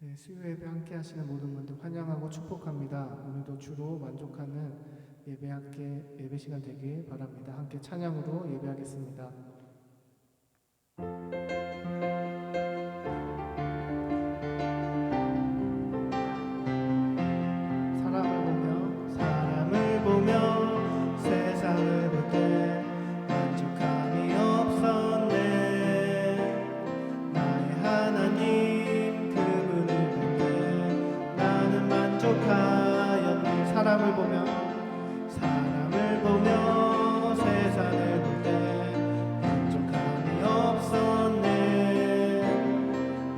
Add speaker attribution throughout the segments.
Speaker 1: 네, 수요 예배 함께 하시는 모든 분들 환영하고 축복합니다. 오늘도 주로 만족하는 예배 시간 되길 바랍니다. 함께 찬양으로 예배하겠습니다. 사람을 보며 세상을 볼 때 만족함이 없었네. 나의 하나님 그분을 볼 때 나는 만족하였네. 사람을 보며 세상을 볼 때 만족함이 없었네.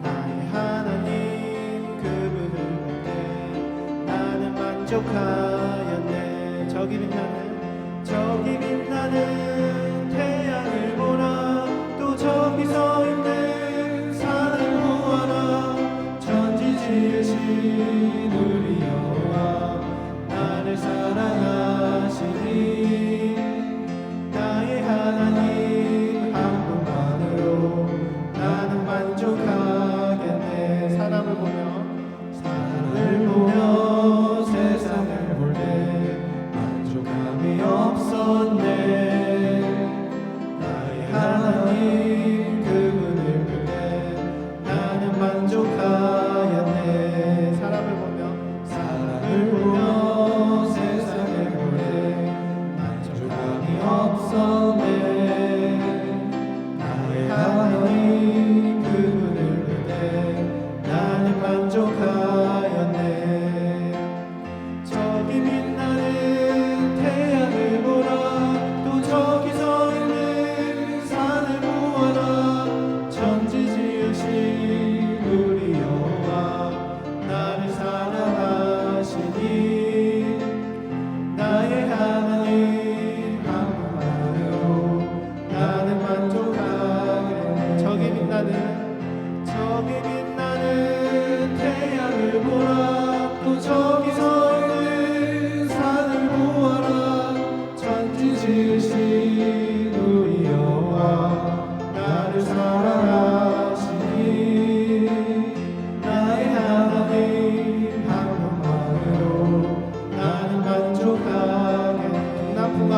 Speaker 1: 나의 하나님 그분을 볼 때 나는 만족하였네. 저기 빛나는 태양을 보라. 또 저기 서 있는 산을 보아라. 천지 지으신 우리 여호와 나를 사랑하시니 나의 하나님 한 분만으로 나는 만족하겠네. 사람을 보며 세상을 볼 때 만족함이 없었네. 나의 하나님 그분을 볼 때 나는 만족하였네. 사람을 보며 세상을 볼 때 만족함이 없었네. 나의 하나님 그분을 볼 때 나는 만족하였네. 저기 빛나는 태양을 보라. 또 저기 서 있는 산을 보아라. 천지 지으신 우리 여호와 나를 사랑하시니 나의 하나님 한 분만으로 나는 만족하겠네. 저기 빛나는 태양을 보라. 또 저기 서 있는 산을 보아라. 천지 지으신 우리 여호와 나를 사랑하시니 나의 하나님 한 분만으로 나는 만족하겠네. 동남풍아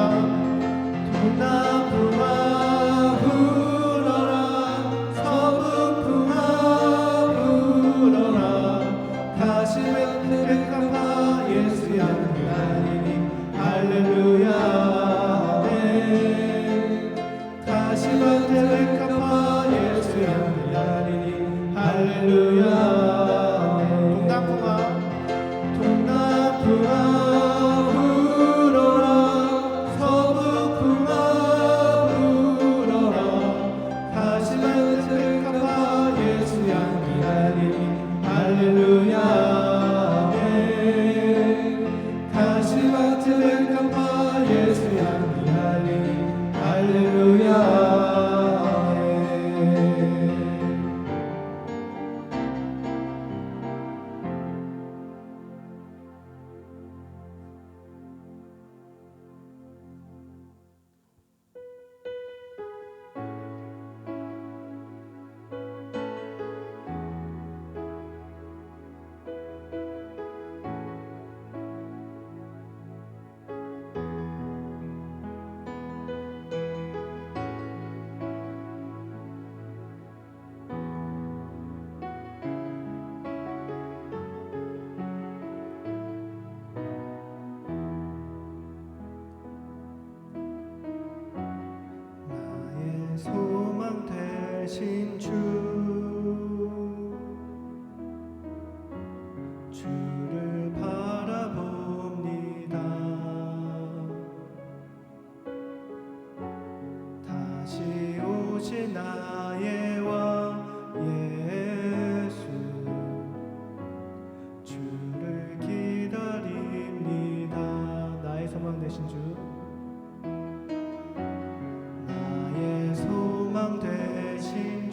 Speaker 1: 불어라. 서북풍아 불어라. 다시 베들레헴아 예수 양이 알리니 할렐루야 아멘. 다시 베들레헴아 예수 양이 알리니 할렐루야 아멘. 동남풍아 불어라. 서북풍아 불어라. 다시 베들레헴아 예수 양이 알리니 할렐루야 아멘. 다시 베들레헴아 예수 양이 알리니 할렐루야 아멘. 나의 소망 되신 주를 바라봅니다. 다시 오실 나의 왕 예수 주를 기다립니다. 나의 소망 되신 나의 소망 되신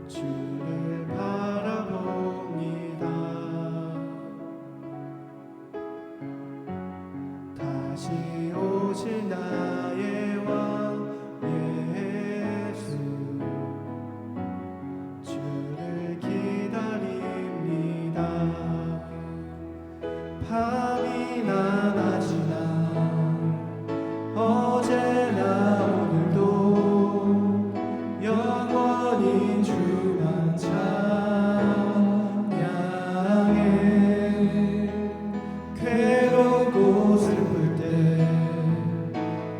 Speaker 1: 주를 바라봅니다. 다시 오실 나의 왕 예수 밤이나 낮이나 어제나 오늘도 영원히 주만 찬양해. 괴롭고 슬플 때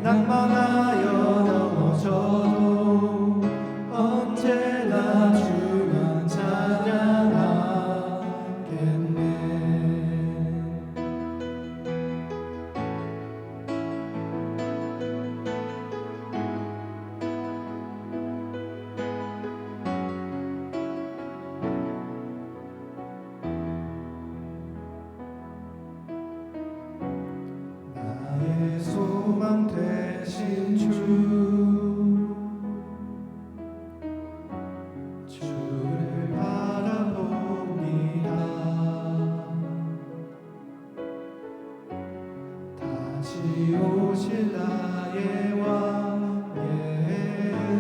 Speaker 1: 낭만하여 넘어져도 언제나 주만 찬양하겠네. 나의 소망 되신 주를 바라봅니다. 다시 오실 나의 왕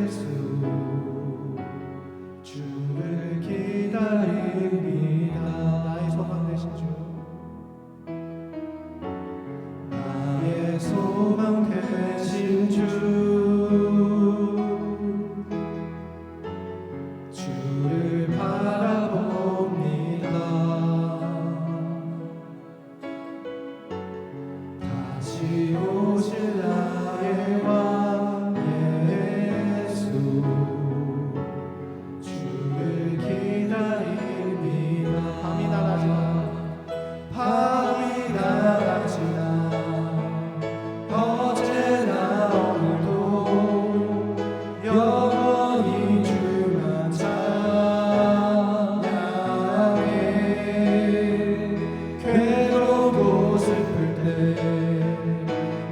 Speaker 1: 예수, 주를 기다립니다. 나의 소망 되신 주, 나의 소망 되신 주를 바라봅니다. 다시 오실 나의 왕 예수, 주를 기다립니다. 밤이나 낮이나 밤이나 낮이나 어제나 오늘도 영원히 주만 찬양해. 괴롭고 슬플 때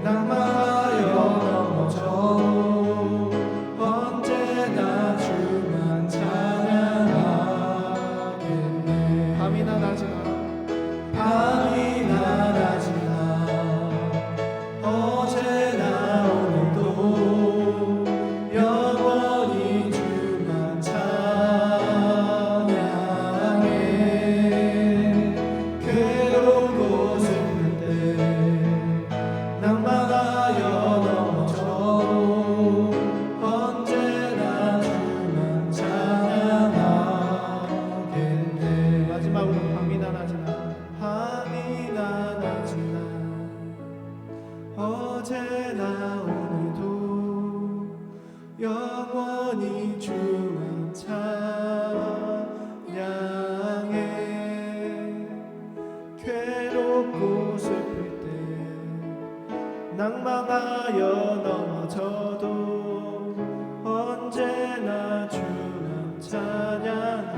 Speaker 1: 낭만하여 넘어져도 언제나 주만 찬양하겠네. 밤이나 낮이나 밤이나 낮이나 어제나 오늘도 영원히 주만 찬양해. 괴롭고 슬플 때 낭만하여 넘어져도 언제나 주만 찬양하겠네. 마지막으로 밤이나 낮이나 밤이나 낮이나 어제나 오늘도 영원히 주만 찬양해. 괴롭고 슬플 때 낭망하여 넘어져도 언제나 주만 찬양하겠네.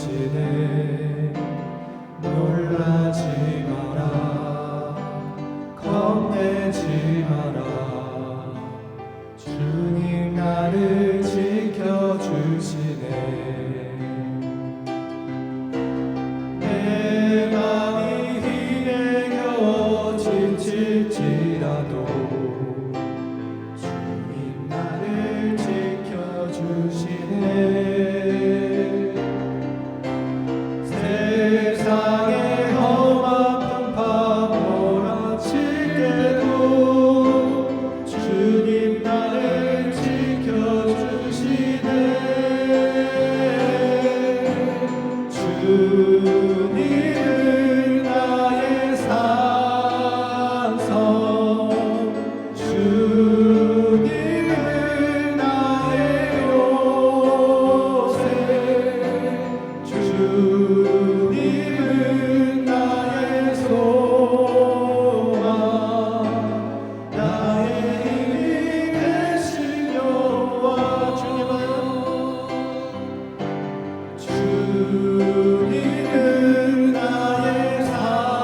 Speaker 2: 주시네. 놀라지 마라, 겁내지 마라. 주님 나를 지켜주시네. 내 맘이 힘에 겨워 지칠지라도 주님 나를 지켜주시네. 세상에 험한 풍파 몰아칠 때도 주님 나를 지켜주시네. 주님은 나의 산성, 주님은 나의 요새, 주님은 나의 소망, 나의 힘이 되신 여호와. 주님은 나의 산성,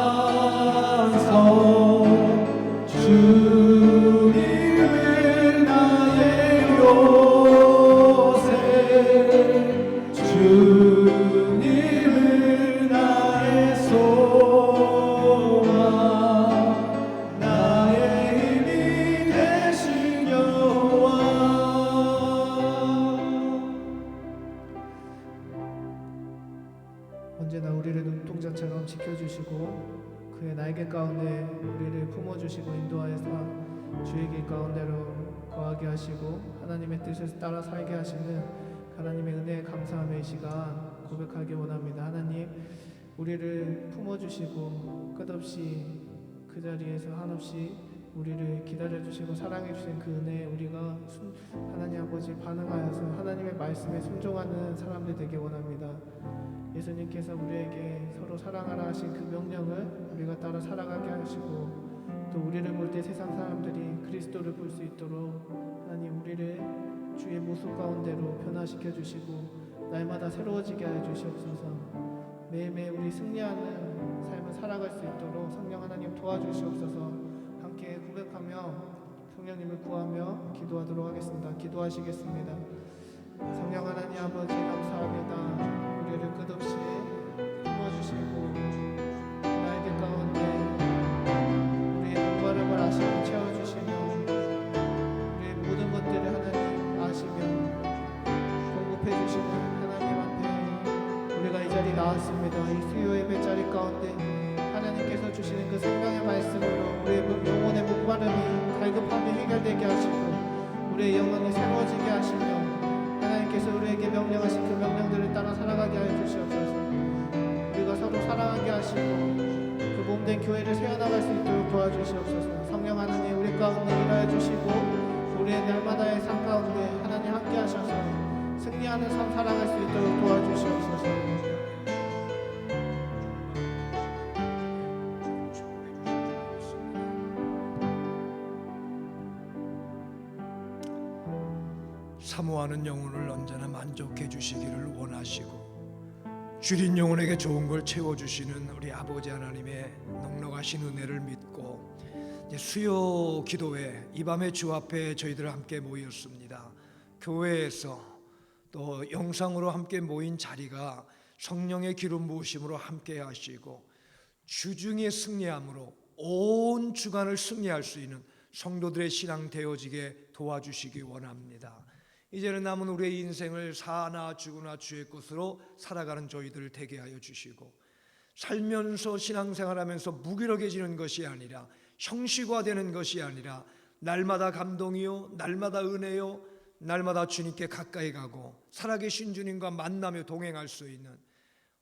Speaker 2: 주님은 나의 요새, 주님은 나의 소망, 나의 힘이 되신 여호와.
Speaker 1: 언제나 우리를 눈동자처럼 지켜주시고 그의 날개 가운데 우리를 품어주시고 인도하여서 주의 길 가운데로 거하게 하시고 하나님의 뜻을 따라 살게 하시는 하나님의 은혜에 감사하며 이 시간 고백하기 원합니다. 하나님, 우리를 품어주시고 끝없이 그 자리에서 한없이 우리를 기다려주시고 사랑해주신 그 은혜에 우리가 하나님 아버지 반응하여서 하나님의 말씀에 순종하는 사람들 되기 원합니다. 예수님께서 우리에게 서로 사랑하라 하신 그 명령을 우리가 따라 살아가게 하시고 또 우리를 볼 때 세상 사람들이 그리스도를 볼 수 있도록 하나님 우리를 주의 모습 가운데로 변화시켜 주시고 날마다 새로워지게 하여 주시옵소서. 매일매일 우리 승리하는 삶을 살아갈 수 있도록 성령 하나님 도와주시옵소서. 함께 고백하며 성령님을 구하며 기도하도록 하겠습니다. 기도하시겠습니다. 성령 하나님 아버지 감사합니다. 우리를 끝없이 품어주시고 나에게 가운데 우리의 목마름을 아시고 채워주시며 우리의 모든 것들을 하나님 아시며 공급해주시는 하나님 앞에 우리가 이 자리에 나왔습니다. 이 수요 예배 자리 가운데 하나님께서 주시는 그 생명의 말씀으로 우리의 영혼의 목마름이 갈급함이 해결되게 하시고 우리의 영혼이 새로워지게 하시며 하나님께서 우리에게 명령하신 그 명령들을 따라 살아가게 하여 주시옵소서. 우리가 서로 사랑하게 하시고 그 몸된 교회를 세워나갈 수 있도록 도와주시옵소서. 성령 하나님 우리 가운데 일하여 주시고 우리의 날마다의 삶 가운데 하나님 함께 하셔서 승리하는 삶 살아갈 수 있도록 도와주시옵소서.
Speaker 3: 사모하는 영혼을 언제나 만족해 주시기를 원하시고 줄인 영혼에게 좋은 걸 채워주시는 우리 아버지 하나님의 넉넉하신 은혜를 믿고 이제 수요 기도회 이 밤에 주 앞에 저희들 함께 모였습니다. 교회에서 또 영상으로 함께 모인 자리가 성령의 기름 부으심으로 함께 하시고 주중에 승리함으로 온 주간을 승리할 수 있는 성도들의 신앙 되어지게 도와주시기 원합니다. 이제는 남은 우리의 인생을 사나 죽으나 주의 것으로 살아가는 저희들 되게 하여 주시고 살면서 신앙생활하면서 무기력해지는 것이 아니라 형식화되는 것이 아니라 날마다 감동이요 날마다 은혜요 날마다 주님께 가까이 가고 살아계신 주님과 만나며 동행할 수 있는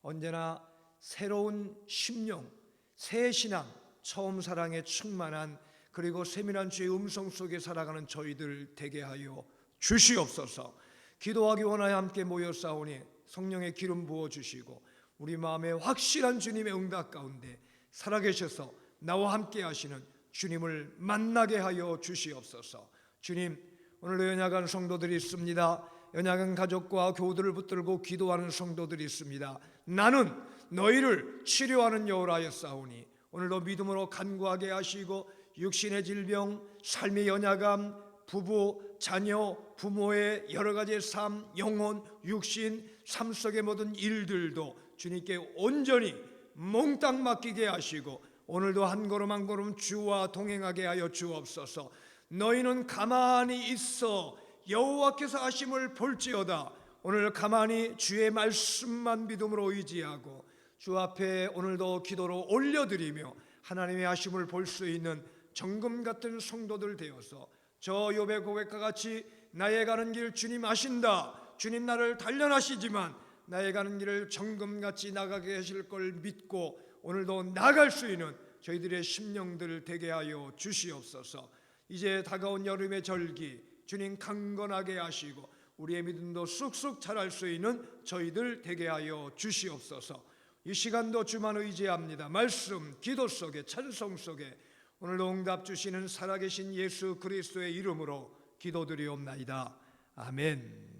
Speaker 3: 언제나 새로운 심령 새 신앙 처음 사랑에 충만한 그리고 세밀한 주의 음성 속에 살아가는 저희들 되게 하여 주시옵소서. 기도하기 원하여 함께 모였사오니 성령의 기름 부어주시고 우리 마음에 확실한 주님의 응답 가운데 살아계셔서 나와 함께 하시는 주님을 만나게 하여 주시옵소서. 주님, 오늘 연약한 성도들이 있습니다. 연약한 가족과 교우들을 붙들고 기도하는 성도들이 있습니다. 나는 너희를 치료하는 여호와여 싸우니 오늘도 믿음으로 간구하게 하시고 육신의 질병, 삶의 연약함, 부부, 자녀, 부모의 여러 가지의 삶, 영혼, 육신, 삶 속의 모든 일들도 주님께 온전히 몽땅 맡기게 하시고 오늘도 한 걸음 한 걸음 주와 동행하게 하여 주옵소서. 너희는 가만히 있어 여호와께서 하심을 볼지어다. 오늘 가만히 주의 말씀만 믿음으로 의지하고 주 앞에 오늘도 기도로 올려드리며 하나님의 하심을 볼 수 있는 정금 같은 성도들 되어서 저 욥의 고백과 같이 나의 가는 길 주님 아신다. 주님 나를 단련하시지만 나의 가는 길을 정금같이 나가게 하실 걸 믿고 오늘도 나갈 수 있는 저희들의 심령들 되게 하여 주시옵소서. 이제 다가온 여름의 절기 주님 강건하게 하시고 우리의 믿음도 쑥쑥 자랄 수 있는 저희들 되게 하여 주시옵소서. 이 시간도 주만 의지합니다. 말씀, 기도 속에, 찬송 속에 오늘도 응답 주시는 살아계신 예수 그리스도의 이름으로 기도드리옵나이다. 아멘.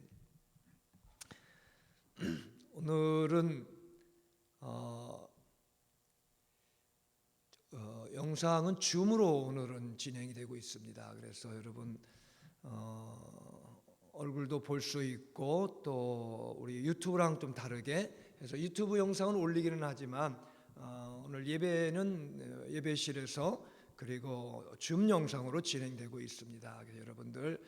Speaker 3: 오늘은 영상은 줌으로 오늘은 진행이 되고 있습니다. 그래서 여러분 얼굴도 볼 수 있고 또 우리 유튜브랑 좀 다르게 해서 유튜브 영상은 올리기는 하지만 오늘 예배는 예배실에서 그리고 줌 영상으로 진행되고 있습니다. 여러분들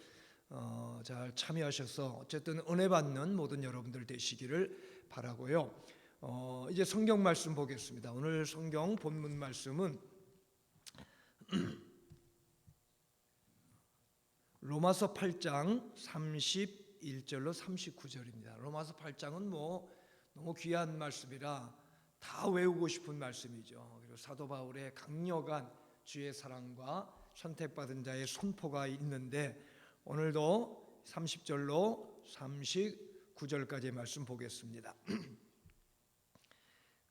Speaker 3: 잘 참여하셔서 어쨌든 은혜 받는 모든 여러분들 되시기를 바라고요. 이제 성경 말씀 보겠습니다. 오늘 성경 본문 말씀은 로마서 8장 31절로 39절입니다. 로마서 8장은 너무 귀한 말씀이라 다 외우고 싶은 말씀이죠. 그리고 사도 바울의 강력한 주의 사랑과 선택받은 자의 선포가 있는데 오늘도 30절로 39절까지의 말씀 보겠습니다.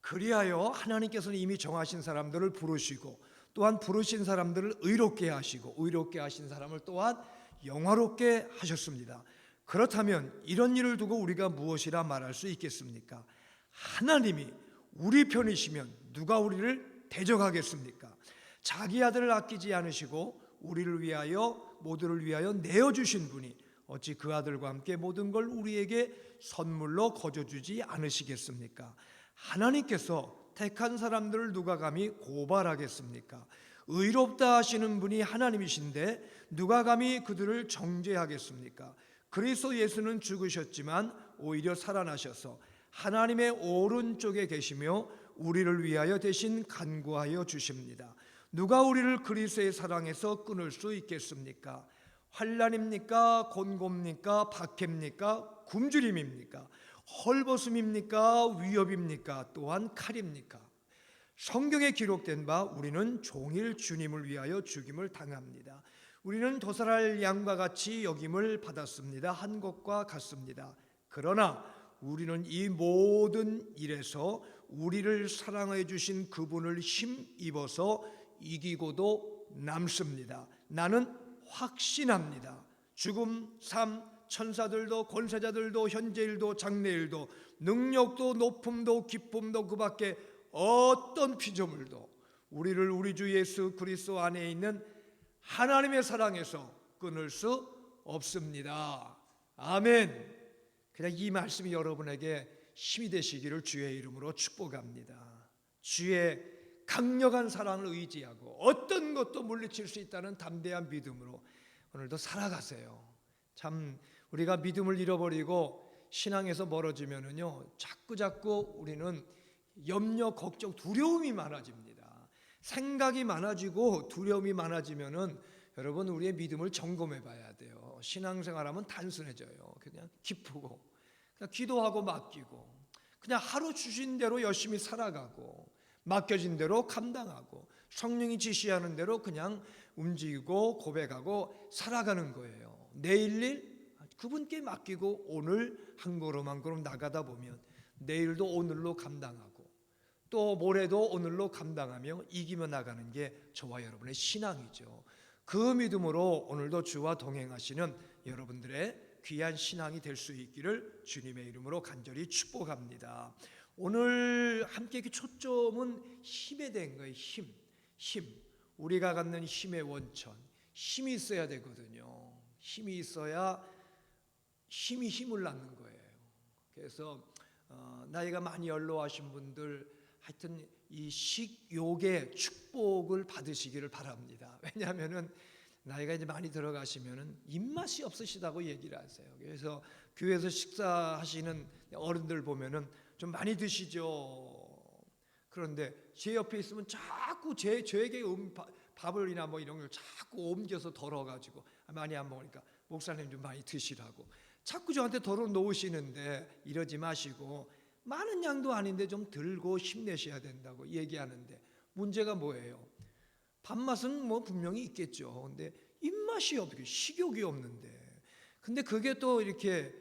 Speaker 3: 그리하여 하나님께서는 이미 정하신 사람들을 부르시고 또한 부르신 사람들을 의롭게 하시고 의롭게 하신 사람을 또한 영화롭게 하셨습니다. 그렇다면 이런 일을 두고 우리가 무엇이라 말할 수 있겠습니까? 하나님이 우리 편이시면 누가 우리를 대적하겠습니까? 자기 아들을 아끼지 않으시고 우리를 위하여 모두를 위하여 내어주신 분이 어찌 그 아들과 함께 모든 걸 우리에게 선물로 거저주지 않으시겠습니까? 하나님께서 택한 사람들을 누가 감히 고발하겠습니까? 의롭다 하시는 분이 하나님이신데 누가 감히 그들을 정죄하겠습니까? 그리스도 예수는 죽으셨지만 오히려 살아나셔서 하나님의 오른쪽에 계시며 우리를 위하여 대신 간구하여 주십니다. 누가 우리를 그리스도의 사랑에서 끊을 수 있겠습니까? 환난입니까? 곤고입니까? 박해입니까? 굶주림입니까? 헐벗음입니까? 위협입니까? 또한 칼입니까? 성경에 기록된 바 우리는 종일 주님을 위하여 죽임을 당합니다. 우리는 도살할 양과 같이 여김을 받았습니다. 한 것과 같습니다. 그러나 우리는 이 모든 일에서 우리를 사랑해 주신 그분을 힘입어서 이기고도 남습니다. 나는 확신합니다. 죽음, 삶, 천사들도 권세자들도 현재일도 장래일도 능력도 높음도 기쁨도 그 밖에 어떤 피조물도 우리를 우리 주 예수 그리스도 안에 있는 하나님의 사랑에서 끊을 수 없습니다. 아멘. 그냥 이 말씀이 여러분에게 힘이 되시기를 주의 이름으로 축복합니다. 주의 강력한 사랑을 의지하고 어떤 것도 물리칠 수 있다는 담대한 믿음으로 오늘도 살아가세요. 참 우리가 믿음을 잃어버리고 신앙에서 멀어지면은요 자꾸 우리는 염려, 걱정, 두려움이 많아집니다. 생각이 많아지고 두려움이 많아지면은 여러분 우리의 믿음을 점검해 봐야 돼요. 신앙생활하면 단순해져요. 그냥 기쁘고 그냥 기도하고 맡기고 그냥 하루 주신 대로 열심히 살아가고 맡겨진 대로 감당하고 성령이 지시하는 대로 그냥 움직이고 고백하고 살아가는 거예요. 내일 일 그분께 맡기고 오늘 한 걸음 한 걸음 나가다 보면 내일도 오늘로 감당하고 또 모레도 오늘로 감당하며 이기며 나가는 게 저와 여러분의 신앙이죠. 그 믿음으로 오늘도 주와 동행하시는 여러분들의 귀한 신앙이 될 수 있기를 주님의 이름으로 간절히 축복합니다. 오늘 함께 그 초점은 힘에 대한 거예요. 힘. 우리가 갖는 힘의 원천. 힘이 있어야 되거든요. 힘이 있어야 힘이 힘을 낳는 거예요. 그래서 나이가 많이 연로하신 분들 하여튼 이 식욕의 축복을 받으시기를 바랍니다. 왜냐하면은 나이가 이제 많이 들어가시면은 입맛이 없으시다고 얘기를 하세요. 그래서 교회에서 식사하시는 어른들 보면은 좀 많이 드시죠. 그런데 제 옆에 있으면 자꾸 저에게 밥을이나 뭐 이런 걸 자꾸 옮겨서 덜어가지고 많이 안 먹으니까 목사님 좀 많이 드시라고 자꾸 저한테 덜어 놓으시는데 이러지 마시고 많은 양도 아닌데 좀 들고 힘내셔야 된다고 얘기하는데 문제가 뭐예요? 밥맛은 뭐 분명히 있겠죠. 근데 입맛이 없고 식욕이 없는데 근데 그게 또 이렇게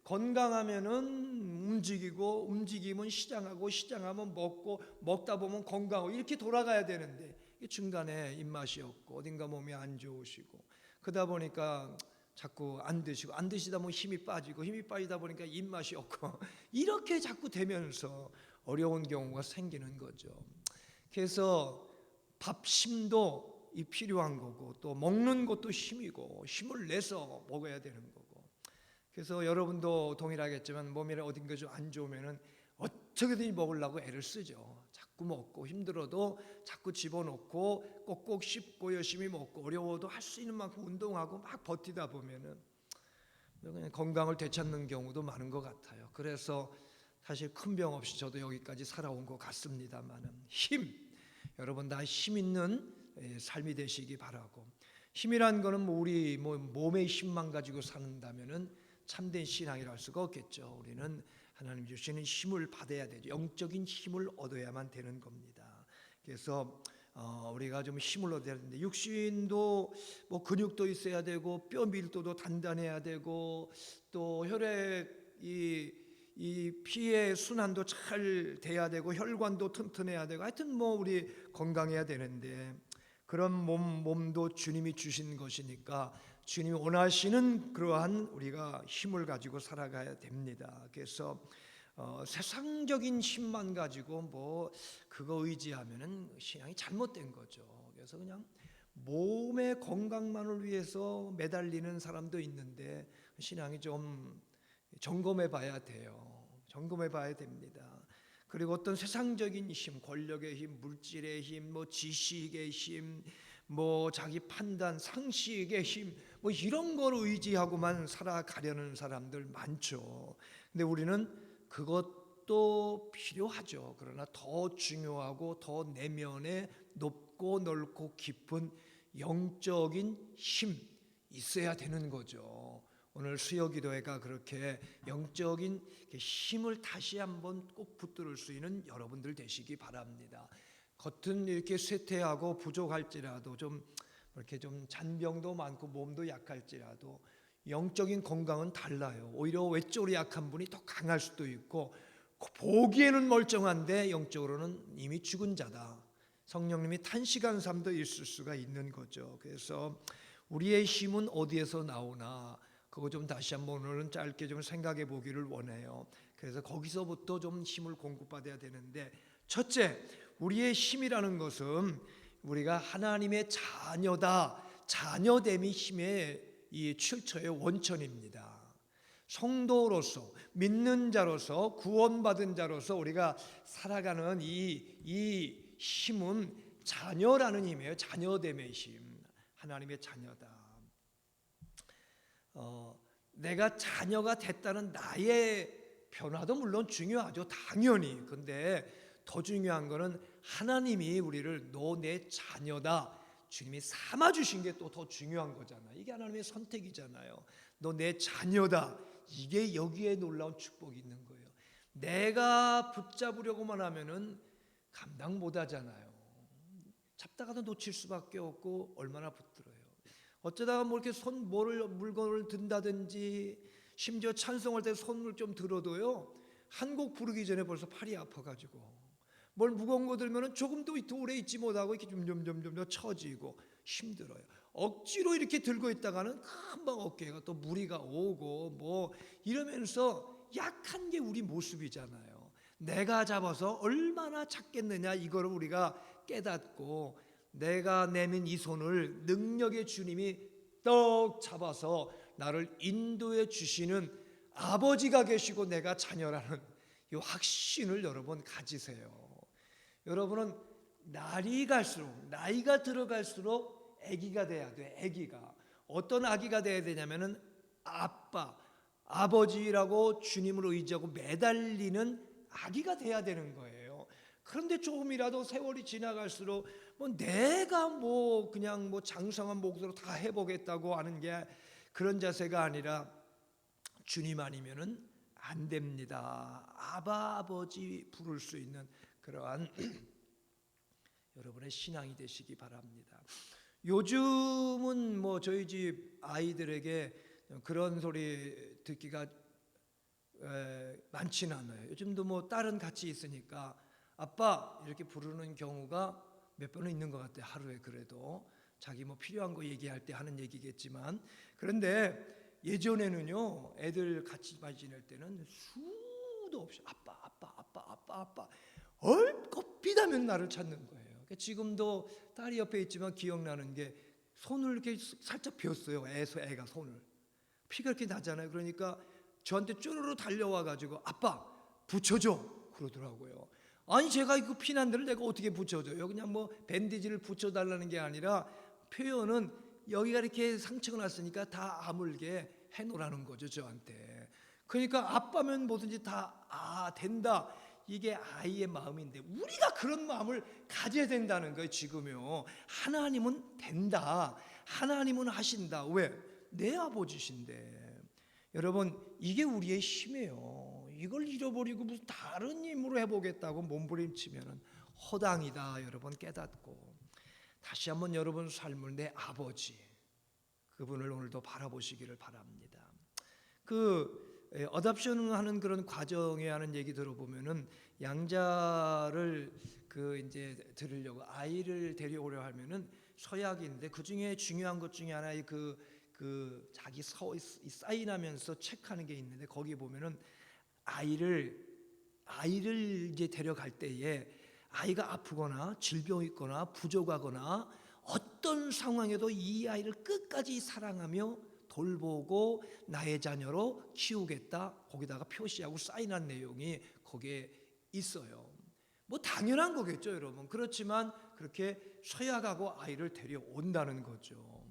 Speaker 3: 건강하면은 움직이면 시장하면 먹고 먹다 보면 건강하고 이렇게 돌아가야 되는데 중간에 입맛이 없고 어딘가 몸이 안 좋으시고 그러다 보니까 자꾸 안 드시다 보면 힘이 빠지다 보니까 입맛이 없고 이렇게 자꾸 되면서 어려운 경우가 생기는 거죠. 그래서 밥심도 필요한 거고 또 먹는 것도 힘이고 힘을 내서 먹어야 되는 거고 그래서 여러분도 동일하겠지만 몸이 어딘가 좀 안 좋으면은 어떻게든 먹으려고 애를 쓰죠. 자꾸 먹고 힘들어도 자꾸 집어넣고 꼭꼭 씹고 열심히 먹고 어려워도 할 수 있는 만큼 운동하고 막 버티다 보면은 그냥 건강을 되찾는 경우도 많은 것 같아요. 그래서 사실 큰 병 없이 저도 여기까지 살아온 것 같습니다만은 여러분 다 힘 있는 삶이 되시기 바라고 힘이란 거는 우리 몸의 힘만 가지고 산다면은 참된 신앙이라 할 수가 없겠죠. 우리는 하나님 주시는 힘을 받아야 되죠. 영적인 힘을 얻어야만 되는 겁니다. 그래서 우리가 좀 힘을 얻어야 되는데 육신도 뭐 근육도 있어야 되고 뼈 밀도도 단단해야 되고 또 혈액 이 피의 순환도 잘 돼야 되고 혈관도 튼튼해야 되고 하여튼 뭐 우리 건강해야 되는데 그런 몸도 주님이 주신 것이니까 주님이 원하시는 그러한 우리가 힘을 가지고 살아가야 됩니다. 그래서 세상적인 힘만 가지고 뭐 그거 의지하면은 신앙이 잘못된 거죠. 그래서 그냥 몸의 건강만을 위해서 매달리는 사람도 있는데 신앙이 좀 점검해 봐야 돼요. 점검해 봐야 됩니다. 그리고 어떤 세상적인 힘, 권력의 힘, 물질의 힘, 뭐 지식의 힘, 뭐 자기 판단, 상식의 힘, 뭐 이런 걸 의지하고만 살아가려는 사람들 많죠. 근데 우리는 그것도 필요하죠. 그러나 더 중요하고 더 내면에 높고 넓고 깊은 영적인 힘 있어야 되는 거죠. 오늘 수요기도회가 그렇게 영적인 힘을 다시 한번 꼭 붙들 수 있는 여러분들 되시기 바랍니다. 겉은 이렇게 쇠퇴하고 부족할지라도 좀 이렇게 좀 잔병도 많고 몸도 약할지라도 영적인 건강은 달라요. 오히려 외적으로 약한 분이 더 강할 수도 있고 보기에는 멀쩡한데 영적으로는 이미 죽은 자다. 성령님이 탄식한 삶도 있을 수가 있는 거죠. 그래서 우리의 힘은 어디에서 나오나 그거 좀 다시 한번 오늘은 짧게 좀 생각해 보기를 원해요. 그래서 거기서부터 좀 힘을 공급받아야 되는데 첫째, 우리의 힘이라는 것은 우리가 하나님의 자녀다. 자녀됨이 힘의 이 출처의 원천입니다. 성도로서 믿는 자로서 구원받은 자로서 우리가 살아가는 이 힘은 자녀라는 힘이에요. 자녀됨의 힘. 하나님의 자녀다. 내가 자녀가 됐다는 나의 변화도 물론 중요하죠. 당연히. 근데 더 중요한 거는 하나님이 우리를 너 내 자녀다. 주님이 삼아주신 게 또 더 중요한 거잖아요. 이게 하나님의 선택이잖아요. 너 내 자녀다. 이게 여기에 놀라운 축복이 있는 거예요. 내가 붙잡으려고만 하면은 감당 못 하잖아요. 잡다가도 놓칠 수밖에 없고 얼마나 붙들어요. 어쩌다가 뭐 이렇게 물건을 든다든지 심지어 찬송할 때 손을 좀 들어도요. 한 곡 부르기 전에 벌써 팔이 아파가지고 뭘 무거운 거 들면은 조금도 오래 있지 못하고 이렇게 좀 처지고 힘들어요. 억지로 이렇게 들고 있다가는 금방 어깨가 또 무리가 오고 뭐 이러면서 약한 게 우리 모습이잖아요. 내가 잡아서 얼마나 작겠느냐 이거를 우리가 깨닫고 내가 내민 이 손을 능력의 주님이 떡 잡아서 나를 인도해 주시는 아버지가 계시고 내가 자녀라는 이 확신을 여러분 가지세요. 여러분은 날이 갈수록 나이가 들어갈수록 아기가 돼야 돼. 아기가 어떤 아기가 돼야 되냐면은 아빠, 아버지라고 주님을 의지하고 매달리는 아기가 돼야 되는 거예요. 그런데 조금이라도 세월이 지나갈수록 뭐 내가 뭐 그냥 뭐 장성한 목소리로 다 해보겠다고 하는 게 그런 자세가 아니라 주님 아니면은 안 됩니다. 아바 아버지 부를 수 있는 그러한 여러분의 신앙이 되시기 바랍니다. 요즘은 뭐 저희 집 아이들에게 그런 소리 듣기가 많지는 않아요. 요즘도 뭐 딸은 같이 있으니까 아빠 이렇게 부르는 경우가 몇 번은 있는 것 같아요. 하루에 그래도 자기 뭐 필요한 거 얘기할 때 하는 얘기겠지만 그런데 예전에는요 애들 같이 많이 지낼 때는 수도 없이 아빠 얼핏하면 나를 찾는 거예요. 그러니까 지금도 딸이 옆에 있지만 기억나는 게 손을 이렇게 살짝 폈어요. 애가 손을 피가 이렇게 나잖아요. 그러니까 저한테 쪼르르 달려와 가지고 아빠 붙여줘 그러더라고요. 아니 제가 이거 피난 데를 내가 어떻게 붙여줘요? 그냥 뭐 밴디지를 붙여달라는 게 아니라 표현은 여기가 이렇게 상처가 났으니까 다 아물게 해놓으라는 거죠 저한테. 그러니까 아빠면 뭐든지 다 된다. 이게 아이의 마음인데 우리가 그런 마음을 가져야 된다는 거예요. 지금요 하나님은 된다. 하나님은 하신다. 왜? 내 아버지신데. 여러분 이게 우리의 힘이에요. 이걸 잃어버리고 무슨 다른 힘으로 해보겠다고 몸부림치면 허당이다. 여러분 깨닫고 다시 한번 여러분 삶을 내 아버지 그분을 오늘도 바라보시기를 바랍니다. 어답션 하는 그런 과정에 하는 얘기 들어보면은 양자를 이제 들으려고 아이를 데려오려 하면은 서약인데 그 중에 중요한 것 중에 하나의 자기 사인하면서 체크하는 게 있는데 거기 보면은 아이를 이제 데려갈 때에 아이가 아프거나 질병이 있거나 부족하거나 어떤 상황에도 이 아이를 끝까지 사랑하며 돌보고 나의 자녀로 키우겠다. 거기다가 표시하고 사인한 내용이 거기에 있어요. 뭐 당연한 거겠죠, 여러분. 그렇지만 그렇게 서약하고 아이를 데려온다는 거죠.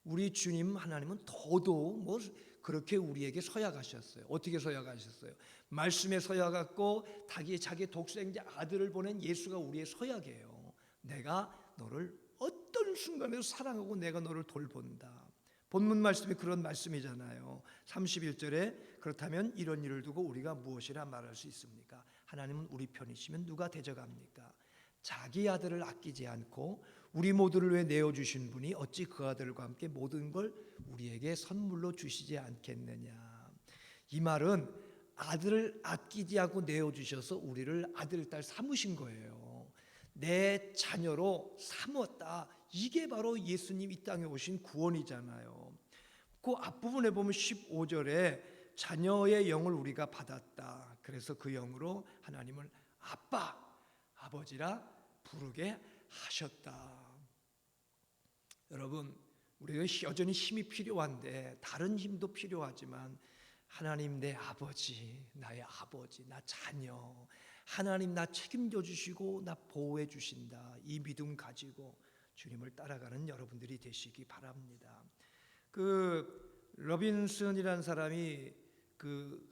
Speaker 3: 우리 주님 하나님은 더더욱 뭐 그렇게 우리에게 서약하셨어요. 어떻게 서약하셨어요? 말씀에 서약하고 자기 독생자 아들을 보낸 예수가 우리의 서약이에요. 내가 너를 어떤 순간에도 사랑하고 내가 너를 돌본다. 본문 말씀이 그런 말씀이잖아요. 31절에 그렇다면 이런 일을 두고 우리가 무엇이라 말할 수 있습니까? 하나님은 우리 편이시면 누가 대적합니까? 자기 아들을 아끼지 않고 우리 모두를 위해 내어주신 분이 어찌 그 아들과 함께 모든 걸 우리에게 선물로 주시지 않겠느냐. 이 말은 아들을 아끼지 않고 내어주셔서 우리를 아들, 딸 삼으신 거예요. 내 자녀로 삼았다. 이게 바로 예수님 이 땅에 오신 구원이잖아요. 그 앞부분에 보면 15절에 자녀의 영을 우리가 받았다. 그래서 그 영으로 하나님을 아빠, 아버지라 부르게 하셨다. 여러분, 우리가 여전히 힘이 필요한데 다른 힘도 필요하지만 하나님 내 아버지, 나의 아버지, 나 자녀, 하나님 나 책임져 주시고 나 보호해 주신다. 이 믿음 가지고 주님을 따라가는 여러분들이 되시기 바랍니다. 러빈슨이라는 사람이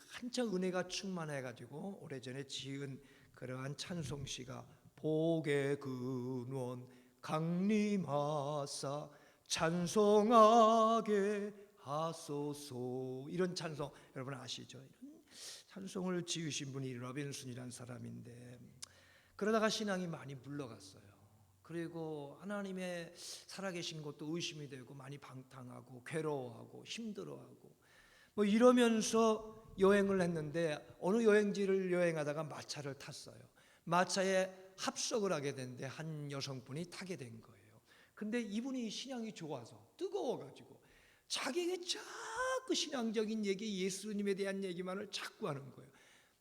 Speaker 3: 한창 은혜가 충만해 가지고 오래전에 지은 그러한 찬송시가 복의 근원 강림하사 찬송하게 하소서 이런 찬송 여러분 아시죠? 이런 찬송을 지으신 분이 러빈슨이라는 사람인데 그러다가 신앙이 많이 물러갔어요. 그리고 하나님의 살아계신 것도 의심이 되고 많이 방탕하고 괴로워하고 힘들어하고 뭐 이러면서 여행을 했는데 어느 여행지를 여행하다가 마차를 탔어요. 마차에 합석을 하게 됐는데 한 여성분이 타게 된 거예요. 근데 이분이 신앙이 좋아서 뜨거워가지고 자기에게 자꾸 신앙적인 얘기, 예수님에 대한 얘기만을 자꾸 하는 거예요.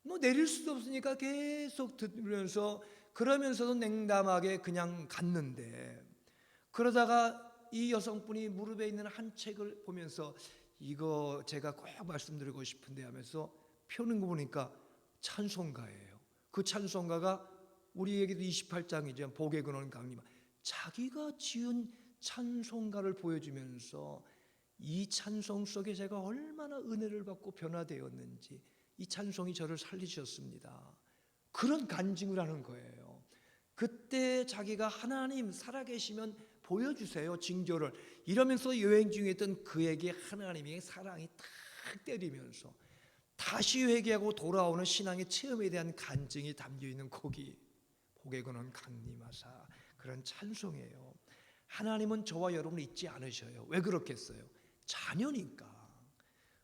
Speaker 3: 뭐 내릴 수도 없으니까 계속 들으면서, 그러면서도 냉담하게 그냥 갔는데, 그러다가 이 여성분이 무릎에 있는 한 책을 보면서 이거 제가 꼭 말씀드리고 싶은데 하면서 펴는 거 보니까 찬송가예요. 그 찬송가가 우리에게도 28장이죠. 복의 근원 강림. 자기가 지은 찬송가를 보여주면서 이 찬송 속에 제가 얼마나 은혜를 받고 변화되었는지, 이 찬송이 저를 살리셨습니다. 그런 간증을 하는 거예요. 그때 자기가 하나님 살아계시면 보여주세요, 징조를. 이러면서 여행 중에 있던 그에게 하나님의 사랑이 탁 때리면서 다시 회개하고 돌아오는 신앙의 체험에 대한 간증이 담겨있는 곡이 복의 근원 강림하사, 그런 찬송이에요. 하나님은 저와 여러분을 잊지 않으셔요. 왜 그렇겠어요? 자녀니까.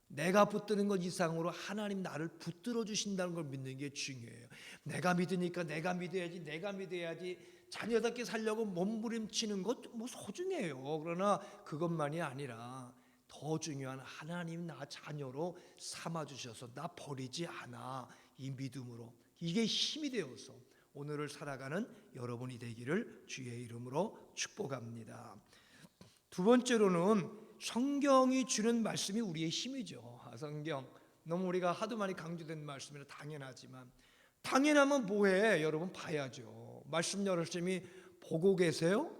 Speaker 3: 내가 붙드는 것 이상으로 하나님 나를 붙들어 주신다는 걸 믿는 게 중요해요. 내가 믿으니까 내가 믿어야지 자녀답게 살려고 몸부림치는 것 뭐 소중해요. 그러나 그것만이 아니라 더 중요한, 하나님 나 자녀로 삼아주셔서 나 버리지 않아, 이 믿음으로, 이게 힘이 되어서 오늘을 살아가는 여러분이 되기를 주의 이름으로 축복합니다. 두 번째로는 성경이 주는 말씀이 우리의 힘이죠. 성경 너무 우리가 하도 많이 강조된 말씀이라 당연하지만, 당연하면 뭐해? 여러분 봐야죠. 말씀 열심히 보고 계세요?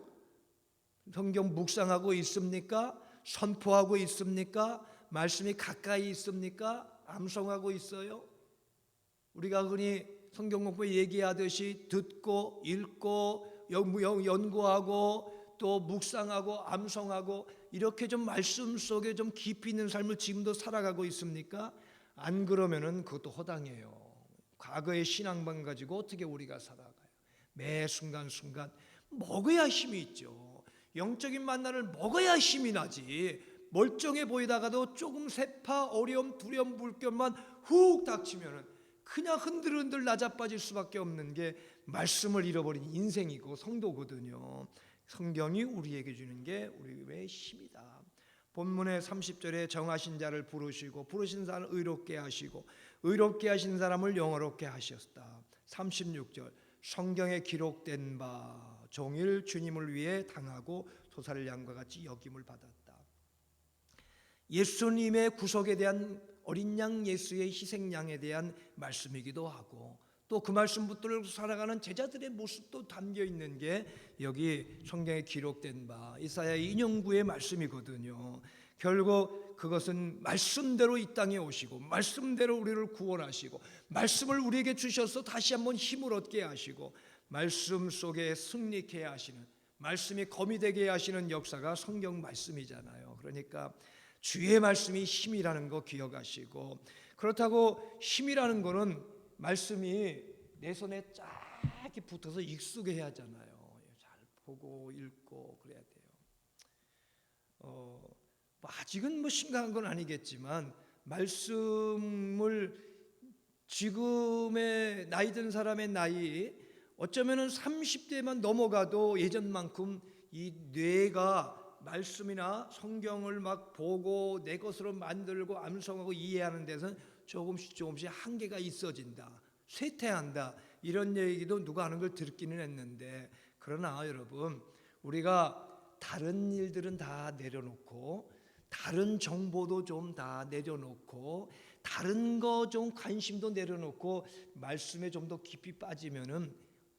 Speaker 3: 성경 묵상하고 있습니까? 선포하고 있습니까? 말씀이 가까이 있습니까? 암송하고 있어요? 우리가 흔히 성경 공부에 얘기하듯이 듣고 읽고 연구하고 또 묵상하고 암송하고, 이렇게 좀 말씀 속에 좀 깊이 있는 삶을 지금도 살아가고 있습니까? 안 그러면은 그것도 허당해요. 과거의 신앙만 가지고 어떻게 우리가 살아가요? 매 순간순간 먹어야 힘이 있죠. 영적인 만나를 먹어야 힘이 나지. 멀쩡해 보이다가도 조금 세파, 어려움, 두려움, 불편만 훅 닥치면은 그냥 흔들흔들 낮아빠질 수밖에 없는 게 말씀을 잃어버린 인생이고 성도거든요. 성경이 우리에게 주는 게 우리의 힘이다. 본문의 30절에 정하신 자를 부르시고 부르신 자를 의롭게 하시고 의롭게 하신 사람을 영화롭게 하셨다. 36절 성경에 기록된 바 종일 주님을 위해 당하고 소사를 양과 같이 여김을 받았다. 예수님의 구속에 대한, 어린 양 예수의 희생양에 대한 말씀이기도 하고, 또 그 말씀 붙들고 살아가는 제자들의 모습도 담겨 있는 게 여기 성경에 기록된 바 이사야 인용구의 말씀이거든요. 결국 그것은 말씀대로 이 땅에 오시고 말씀대로 우리를 구원하시고 말씀을 우리에게 주셔서 다시 한번 힘을 얻게 하시고 말씀 속에 승리케 하시는, 말씀이 검이 되게 하시는 역사가 성경 말씀이잖아요. 그러니까 주의 말씀이 힘이라는 거 기억하시고, 그렇다고 힘이라는 거는 말씀이 내 손에 쫙 이렇게 붙어서 익숙해야 하잖아요. 잘 보고 읽고 그래야 돼요. 아직은 뭐 심각한 건 아니겠지만, 말씀을 지금의 나이 든 사람의 나이, 어쩌면은 30대만 넘어가도 예전만큼 이 뇌가 말씀이나 성경을 막 보고 내 것으로 만들고 암송하고 이해하는 데서는 조금씩 한계가 있어진다, 쇠퇴한다, 이런 얘기도 누가 하는 걸 듣기는 했는데, 그러나 여러분, 우리가 다른 일들은 다 내려놓고 다른 정보도 좀 다 내려놓고 다른 거 좀 관심도 내려놓고 말씀에 좀 더 깊이 빠지면은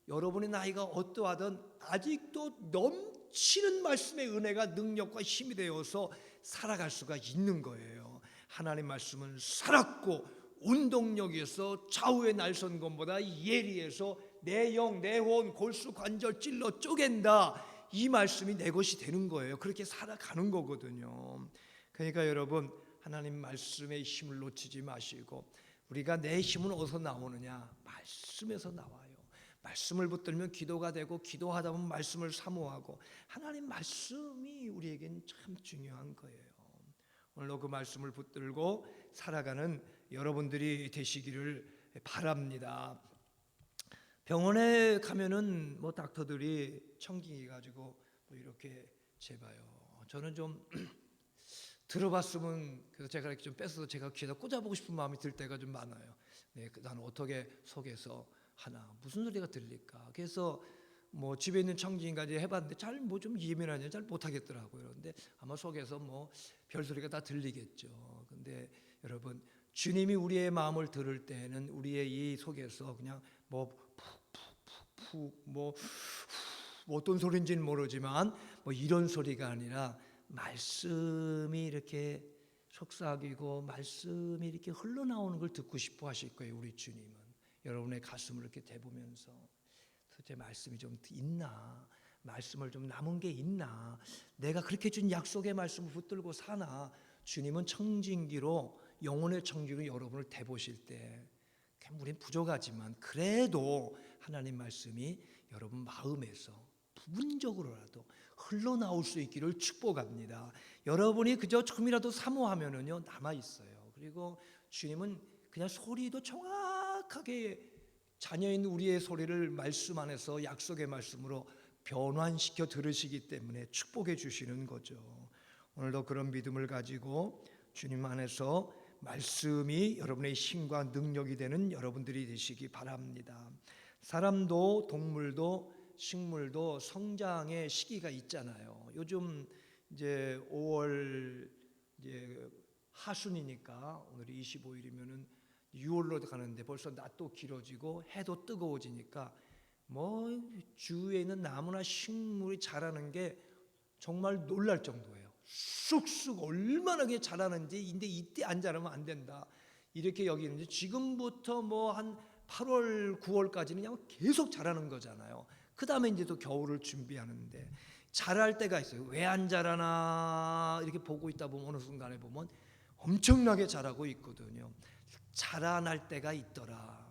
Speaker 3: 여러분의 나이가 어떠하든 아직도 넘치는 말씀의 은혜가 능력과 힘이 되어서 살아갈 수가 있는 거예요. 하나님 말씀은 살았고 운동력에서 좌우의 날선 것보다 예리해서 내 영, 내 혼, 골수, 관절 찔러 쪼갠다. 이 말씀이 내 것이 되는 거예요. 그렇게 살아가는 거거든요. 그러니까 여러분, 하나님 말씀의 힘을 놓치지 마시고, 우리가 내 힘은 어디서 나오느냐? 말씀에서 나와요. 말씀을 붙들면 기도가 되고, 기도하다 보면 말씀을 사모하고, 하나님 말씀이 우리에겐 참 중요한 거예요. 오늘도 그 말씀을 붙들고 살아가는 여러분들이 되시기를 바랍니다. 병원에 가면은 뭐 닥터들이 청기기 가지고 뭐 이렇게 재봐요. 저는 좀 들어봤으면, 그래서 제가 이렇게 좀 뺏어서 제가 귀에다 꽂아보고 싶은 마음이 들 때가 좀 많아요. 네, 나는 어떻게 속에서 하나, 무슨 소리가 들릴까? 그래서 뭐 집에 있는 청진까지 해봤는데 잘 뭐 좀 예민하냐, 잘 못하겠더라고요. 그런데 아마 속에서 뭐 별소리가 다 들리겠죠. 근데 여러분, 주님이 우리의 마음을 들을 때는 우리의 이 속에서 그냥 뭐 푹푹푹 뭐 어떤 소리인지는 모르지만 뭐 이런 소리가 아니라 말씀이 이렇게 속삭이고 말씀이 이렇게 흘러나오는 걸 듣고 싶어 하실 거예요. 우리 주님은 여러분의 가슴을 이렇게 대보면서 도대체 말씀이 좀 있나, 말씀을 좀 남은 게 있나, 내가 그렇게 준 약속의 말씀을 붙들고 사나. 주님은 청진기로, 영혼의 청진기로 여러분을 대보실 때 우리는 부족하지만 그래도 하나님 말씀이 여러분 마음에서 부분적으로라도 흘러나올 수 있기를 축복합니다. 여러분이 그저 조금이라도 사모하면은요 남아 있어요. 그리고 주님은 그냥 소리도 정확하게 자녀인 우리의 소리를 말씀 안에서 약속의 말씀으로 변환시켜 들으시기 때문에 축복해 주시는 거죠. 오늘도 그런 믿음을 가지고 주님 안에서 말씀이 여러분의 힘과 능력이 되는 여러분들이 되시기 바랍니다. 사람도 동물도 식물도 성장의 시기가 있잖아요. 요즘 이제 5월 이제 하순이니까 오늘이 25일이면은 6월로 가는데 벌써 낮도 길어지고 해도 뜨거워지니까 뭐 주위에 있는 나무나 식물이 자라는 게 정말 놀랄 정도예요. 쑥쑥 얼마나 그게 자라는지, 근데 이때 안 자라면 안 된다 이렇게 여기는데, 지금부터 뭐 한 8월 9월까지는 그냥 계속 자라는 거잖아요. 그 다음에 이제 또 겨울을 준비하는데 자랄 때가 있어요. 왜 안 자라나 이렇게 보고 있다 보면 어느 순간에 보면 엄청나게 자라고 있거든요. 자라날 때가 있더라.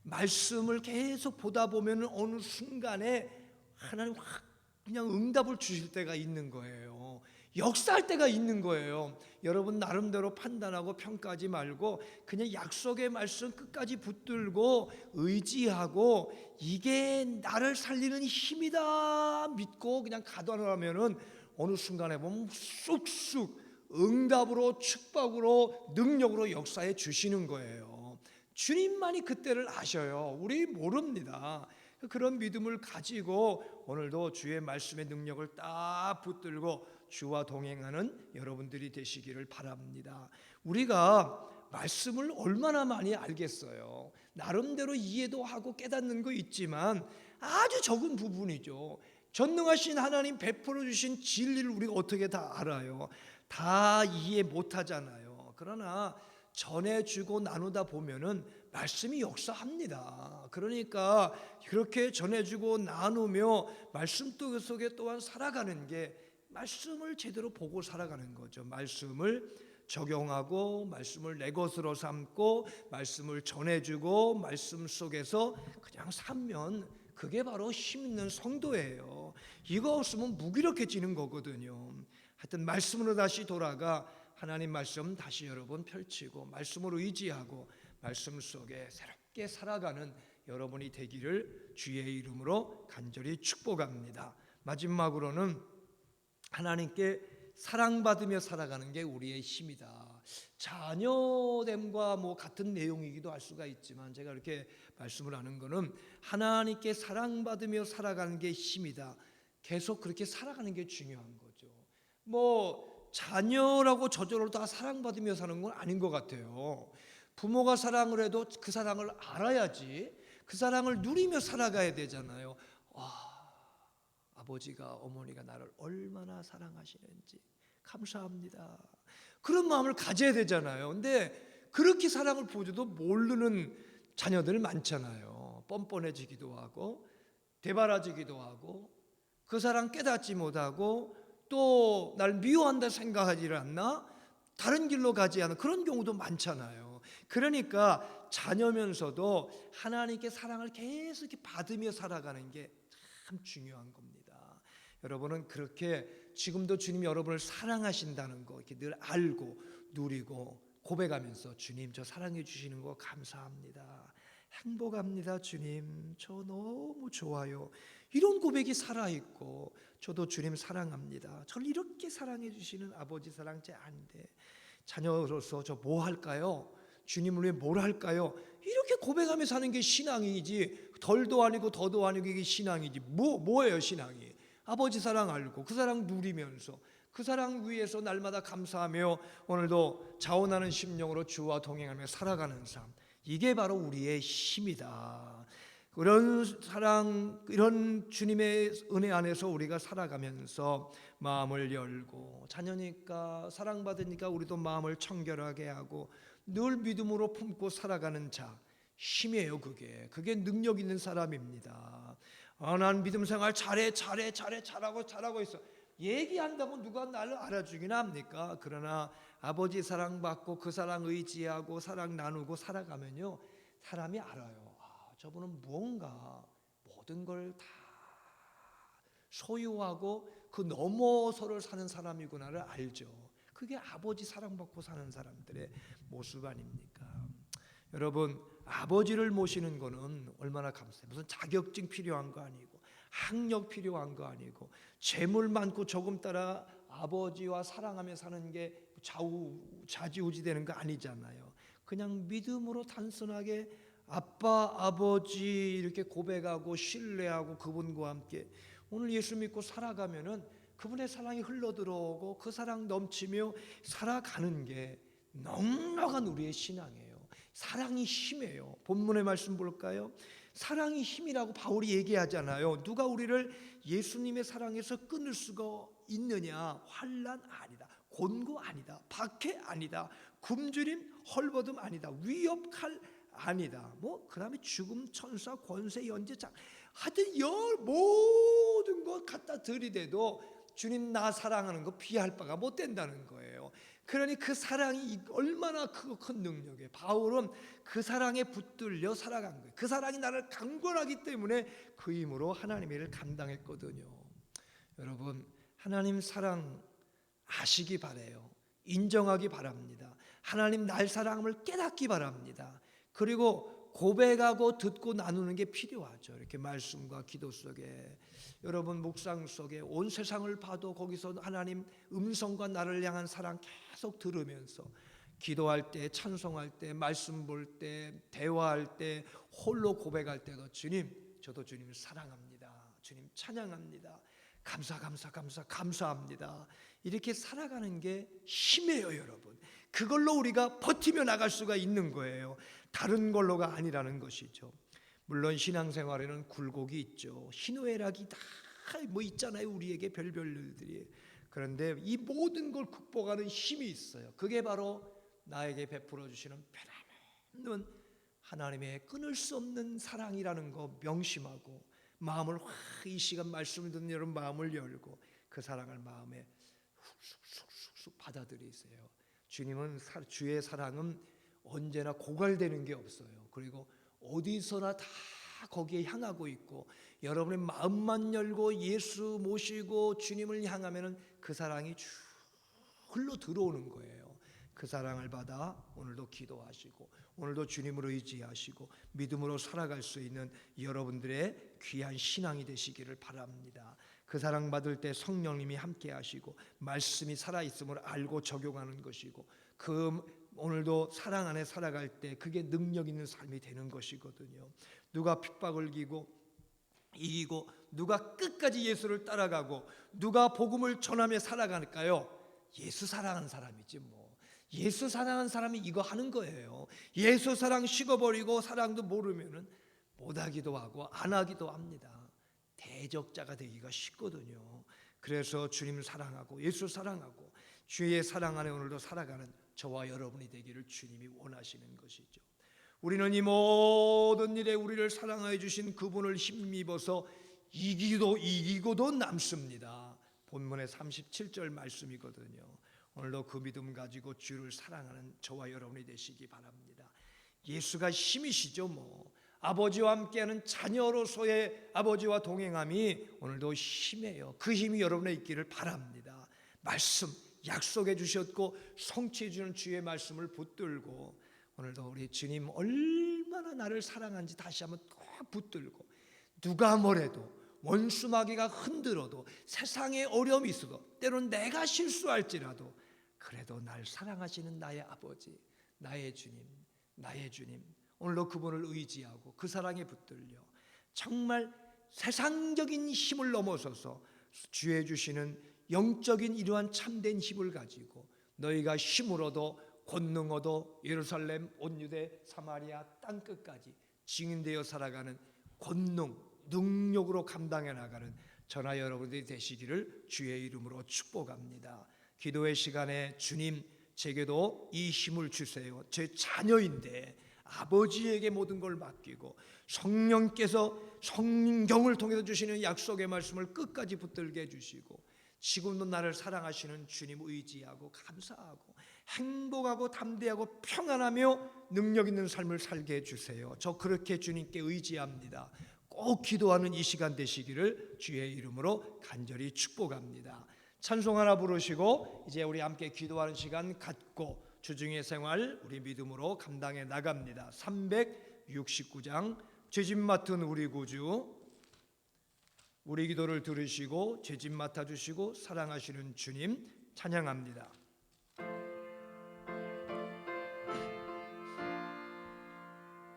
Speaker 3: 말씀을 계속 보다 보면 어느 순간에 하나님 확 그냥 응답을 주실 때가 있는 거예요. 역사할 때가 있는 거예요. 여러분 나름대로 판단하고 평가하지 말고 그냥 약속의 말씀 끝까지 붙들고 의지하고 이게 나를 살리는 힘이다 믿고 그냥 가더라면은 어느 순간에 보면 쑥쑥 응답으로 축복으로 능력으로 역사해 주시는 거예요. 주님만이 그때를 아셔요. 우리 모릅니다. 그런 믿음을 가지고 오늘도 주의 말씀의 능력을 딱 붙들고 주와 동행하는 여러분들이 되시기를 바랍니다. 우리가 말씀을 얼마나 많이 알겠어요. 나름대로 이해도 하고 깨닫는 거 있지만 아주 적은 부분이죠. 전능하신 하나님 베풀어 주신 진리를 우리가 어떻게 다 알아요? 다 이해 못 하잖아요. 그러나 전해주고 나누다 보면은 말씀이 역사합니다. 그러니까 그렇게 전해주고 나누며 말씀 속에 또한 살아가는 게 말씀을 제대로 보고 살아가는 거죠. 말씀을 적용하고 말씀을 내 것으로 삼고 말씀을 전해주고 말씀 속에서 그냥 살면 그게 바로 힘 있는 성도예요. 이거 없으면 무기력해지는 거거든요. 하여튼 말씀으로 다시 돌아가 하나님 말씀 다시 여러분 펼치고 말씀으로 의지하고 말씀 속에 새롭게 살아가는 여러분이 되기를 주의 이름으로 간절히 축복합니다. 마지막으로는 하나님께 사랑받으며 살아가는 게 우리의 힘이다. 자녀됨과 뭐 같은 내용이기도 할 수가 있지만 제가 이렇게 말씀을 하는 거는 하나님께 사랑받으며 살아가는 게 힘이다. 계속 그렇게 살아가는 게 중요한 거죠. 뭐 자녀라고 저절로 다 사랑받으며 사는 건 아닌 것 같아요. 부모가 사랑을 해도 그 사랑을 알아야지 그 사랑을 누리며 살아가야 되잖아요. 아버지가 어머니가 나를 얼마나 사랑하시는지 감사합니다. 그런 마음을 가져야 되잖아요. 근데 그렇게 사랑을 보여줘도 모르는 자녀들 많잖아요. 뻔뻔해지기도 하고 대바라지기도 하고 그 사랑 깨닫지 못하고 또 날 미워한다 생각하지 않나 다른 길로 가지 않은 그런 경우도 많잖아요. 그러니까 자녀면서도 하나님께 사랑을 계속 이렇게 받으며 살아가는 게 참 중요한 겁니다. 여러분은 그렇게 지금도 주님이 여러분을 사랑하신다는 거 이렇게 늘 알고 누리고 고백하면서 주님 저 사랑해 주시는 거 감사합니다. 행복합니다 주님, 저 너무 좋아요. 이런 고백이 살아있고, 저도 주님 사랑합니다, 저를 이렇게 사랑해 주시는 아버지 사랑 제 아는데 자녀로서 저 뭐 할까요? 주님을 위해 뭘 할까요? 이렇게 고백하며 사는 게 신앙이지, 덜도 아니고 더도 아니고 이게 신앙이지. 뭐예요 신앙이? 아버지 사랑 알고 그 사랑 누리면서 그 사랑 위에서 날마다 감사하며 오늘도 자원하는 심령으로 주와 동행하며 살아가는 삶, 이게 바로 우리의 힘이다. 그런 사랑, 이런 주님의 은혜 안에서 우리가 살아가면서 마음을 열고, 자녀니까 사랑받으니까 우리도 마음을 청결하게 하고 늘 믿음으로 품고 살아가는 자, 힘이에요. 그게 능력 있는 사람입니다. 난 믿음 생활 잘하고 있어. 얘기한다고 누가 나를 알아주긴 합니까? 그러나 아버지 사랑받고 그 사랑 의지하고 사랑 나누고 살아가면요, 사람이 알아요. 저분은 무언가 모든 걸 다 소유하고 그 넘어서를 사는 사람이구나를 알죠. 그게 아버지 사랑받고 사는 사람들의 모습 아닙니까? 여러분, 아버지를 모시는 거는 얼마나 감사해요. 무슨 자격증 필요한 거 아니고, 학력 필요한 거 아니고, 재물 많고 조금 따라 아버지와 사랑하며 사는 게 좌지우지 되는 거 아니잖아요. 그냥 믿음으로 단순하게 아빠, 아버지 이렇게 고백하고 신뢰하고 그분과 함께 오늘 예수 믿고 살아가면은 그분의 사랑이 흘러들어오고 그 사랑 넘치며 살아가는 게 넉넉한 우리의 신앙이에요. 사랑이 힘이에요. 본문의 말씀 볼까요? 사랑이 힘이라고 바울이 얘기하잖아요. 누가 우리를 예수님의 사랑에서 끊을 수가 있느냐? 환난 아니다, 곤고 아니다, 박해 아니다, 굶주림 헐벗음 아니다, 위협 칼 아니다, 그 다음에 죽음, 천사, 권세, 연재장, 하여튼 모든 것 갖다 들이대도 주님 나 사랑하는 거 비할 바가 못 된다는 거예요. 그러니 그 사랑이 얼마나 크고 큰 능력이에요. 바울은 그 사랑에 붙들려 살아간 거예요. 그 사랑이 나를 강권하기 때문에 그 힘으로 하나님의 일을 감당했거든요. 여러분, 하나님 사랑 아시기 바라요. 인정하기 바랍니다. 하나님 날 사랑함을 깨닫기 바랍니다. 그리고 고백하고 듣고 나누는 게 필요하죠. 이렇게 말씀과 기도 속에, 여러분 묵상 속에 온 세상을 봐도 거기서 하나님 음성과 나를 향한 사랑 계속 들으면서 기도할 때, 찬송할 때, 말씀 볼 때, 대화할 때, 홀로 고백할 때도 주님, 저도 주님을 사랑합니다. 주님 찬양합니다. 감사합니다. 이렇게 살아가는 게 힘이에요, 여러분. 그걸로 우리가 버티며 나갈 수가 있는 거예요. 다른 걸로가 아니라는 것이죠. 물론 신앙생활에는 굴곡이 있죠. 희노애락이 다 있잖아요. 우리에게 별별 일들이. 그런데 이 모든 걸 극복하는 힘이 있어요. 그게 바로 나에게 베풀어 주시는 변함없는 하나님의 끊을 수 없는 사랑이라는 거 명심하고, 마음을 이 시간 말씀을 듣는 여러분 마음을 열고 그 사랑을 마음에 훅 받아들이세요. 주의 사랑은 언제나 고갈되는 게 없어요. 그리고 어디서나 다 거기에 향하고 있고, 여러분의 마음만 열고 예수 모시고 주님을 향하면은 그 사랑이 쭉 흘러 들어오는 거예요. 그 사랑을 받아 오늘도 기도하시고 오늘도 주님을 의지하시고 믿음으로 살아갈 수 있는 여러분들의 귀한 신앙이 되시기를 바랍니다. 그 사랑 받을 때 성령님이 함께 하시고 말씀이 살아있음을 알고 적용하는 것이고, 오늘도 사랑 안에 살아갈 때 그게 능력 있는 삶이 되는 것이거든요. 누가 핍박을 이기고 누가 끝까지 예수를 따라가고 누가 복음을 전하며 살아갈까요? 예수 사랑하는 사람이지 뭐. 예수 사랑하는 사람이 이거 하는 거예요. 예수 사랑 식어버리고 사랑도 모르면은 못하기도 하고 안 하기도 합니다. 대적자가 되기가 쉽거든요. 그래서 주님을 사랑하고 예수 사랑하고 주의 사랑 안에 오늘도 살아가는 저와 여러분이 되기를 주님이 원하시는 것이죠. 우리는 이 모든 일에 우리를 사랑하여 주신 그분을 힘입어서 이기고도 남습니다. 본문의 37절 말씀이거든요. 오늘도 그 믿음 가지고 주를 사랑하는 저와 여러분이 되시기 바랍니다. 예수가 힘이시죠 뭐. 아버지와 함께하는 자녀로서의 아버지와 동행함이 오늘도 힘이에요. 그 힘이 여러분에 있기를 바랍니다. 말씀 약속해 주셨고 성취해 주는 주의 말씀을 붙들고 오늘도 우리 주님 얼마나 얼마나 나를 사랑한지 다시 한번 꼭 붙들고, 누가 뭐래도 원수마귀가 흔들어도 세상에 어려움이 있어도 때로는 내가 실수할지라도 그래도 날 사랑하시는 나의 아버지, 나의 주님, 나의 주님, 오늘도 그분을 의지하고 그 사랑에 붙들려 정말 세상적인 힘을 넘어서서 주의 주시는 영적인 이러한 참된 힘을 가지고 너희가 힘으로도 권능어도 예루살렘 온 유대 사마리아 땅끝까지 증인되어 살아가는 권능 능력으로 감당해 나가는 저나 여러분들이 되시기를 주의 이름으로 축복합니다. 기도의 시간에 주님 제게도 이 힘을 주세요. 제 자녀인데 아버지에게 모든 걸 맡기고 성령께서 성경을 통해서 주시는 약속의 말씀을 끝까지 붙들게 해주시고 지금도 나를 사랑하시는 주님 의지하고 감사하고 행복하고 담대하고 평안하며 능력 있는 삶을 살게 해주세요. 저 그렇게 주님께 의지합니다. 꼭 기도하는 이 시간 되시기를 주의 이름으로 간절히 축복합니다. 찬송 하나 부르시고 이제 우리 함께 기도하는 시간 갖고 주중의 생활 우리 믿음으로 감당해 나갑니다. 369장 죄짓 맡은 우리 구주, 우리 기도를 들으시고 죄짓 맡아주시고 사랑하시는 주님 찬양합니다.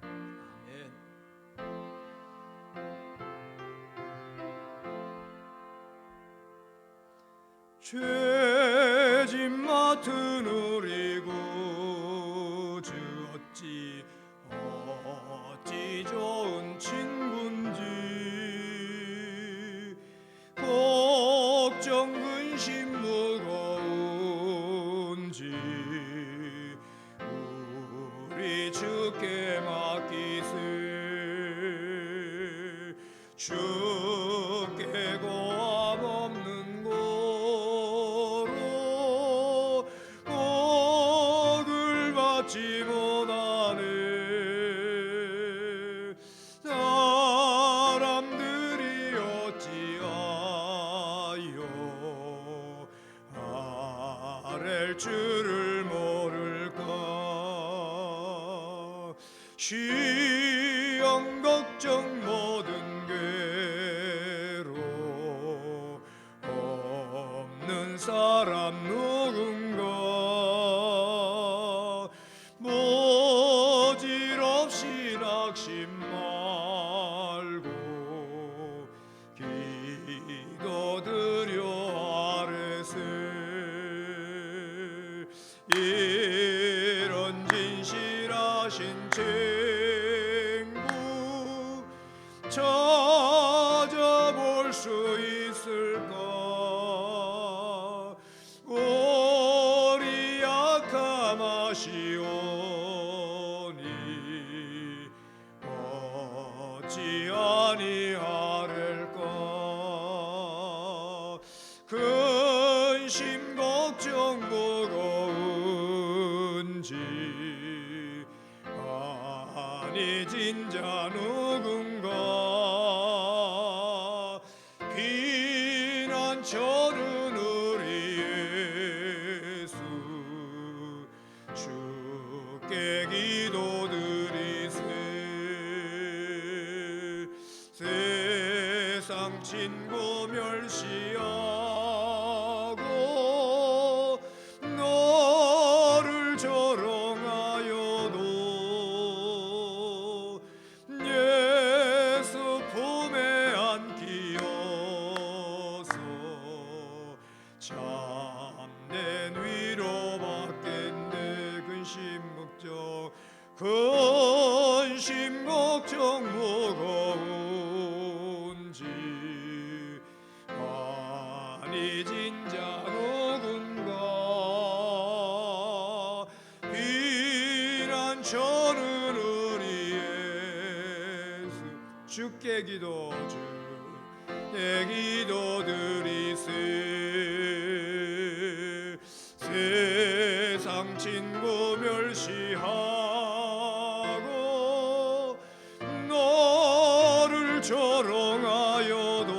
Speaker 3: 아멘. 죄짓 맡은 우리 구주 어찌 좋은 친구인지 걱정 근심 무거운지 우리 주께 맡기세. 주께 고함 없는 고로 복을 받지 못하네. 사람들이 어찌하여 아랠 줄을 모를까. 시험 걱정 모든 괴로 없는 사람 누군가. 모질없이 낙심 말고 기도드려 아뢰세. 이런 진실하신 친구 찾아볼 수 있을까. 우리 약함 아시오니 어찌 아니하릴까. 근심 걱정 무거운지 아니 진짜 누군가. 비난처는 우리 예수 주께 기도드리세. 세상 친구 멸시하고 너를 조롱하여도 예수 품에 안기어서 참된 위로받겠네. 근심 걱정 무거운지 아니 진짜 누군가. 비난처는 우리 예수 주께 기도드리세. 세상 친구 멸시하고 너를 조롱하여도